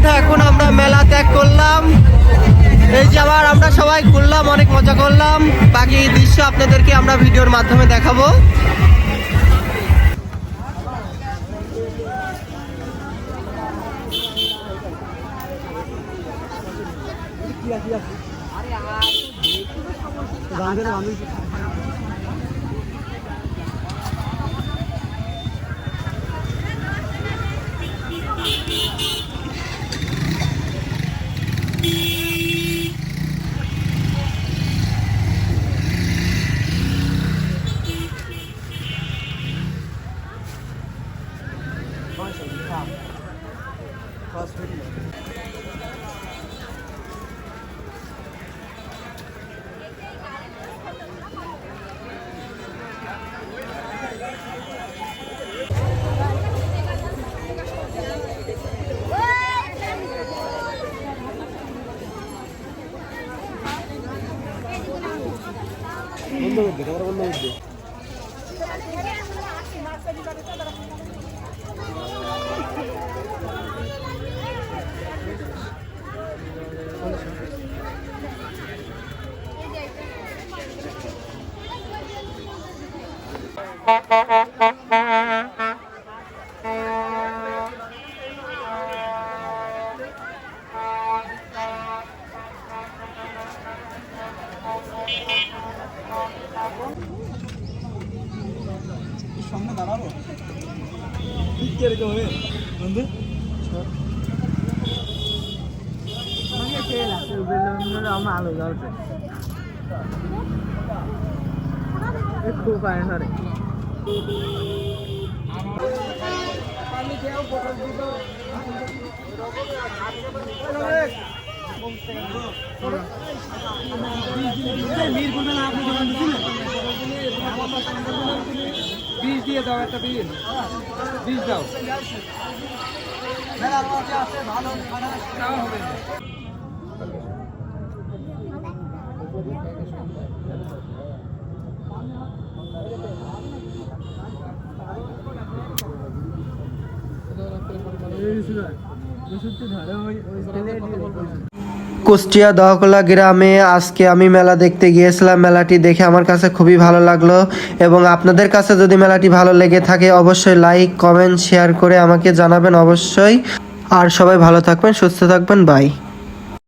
বন্ধুরা, এখন আমরা মেলা ত্যাগ করলাম। এই যে আবার আমরা সবাই ঘুরলাম, অনেক মজা করলাম। বাকি দৃশ্য আপনাদেরকে আমরা ভিডিওর মাধ্যমে দেখাবো। সামনে দাঁড়াবো বন্ধু আলো জ্বলছে খুব আরে বীজ দিয়ে দাও, একটা বীজ দাও, ভালো হবে। কুষ্টিয়া দহকলা গ্রামে আজকে আমি মেলা দেখতে গিয়েছিলাম। মেলাটি দেখে আমার কাছে খুবই ভালো লাগলো, এবং আপনাদের কাছে যদি মেলাটি ভালো লেগে থাকে অবশ্যই লাইক, কমেন্ট, শেয়ার করে আমাকে জানাবেন অবশ্যই। আর সবাই ভালো থাকবেন, সুস্থ থাকবেন, বাই।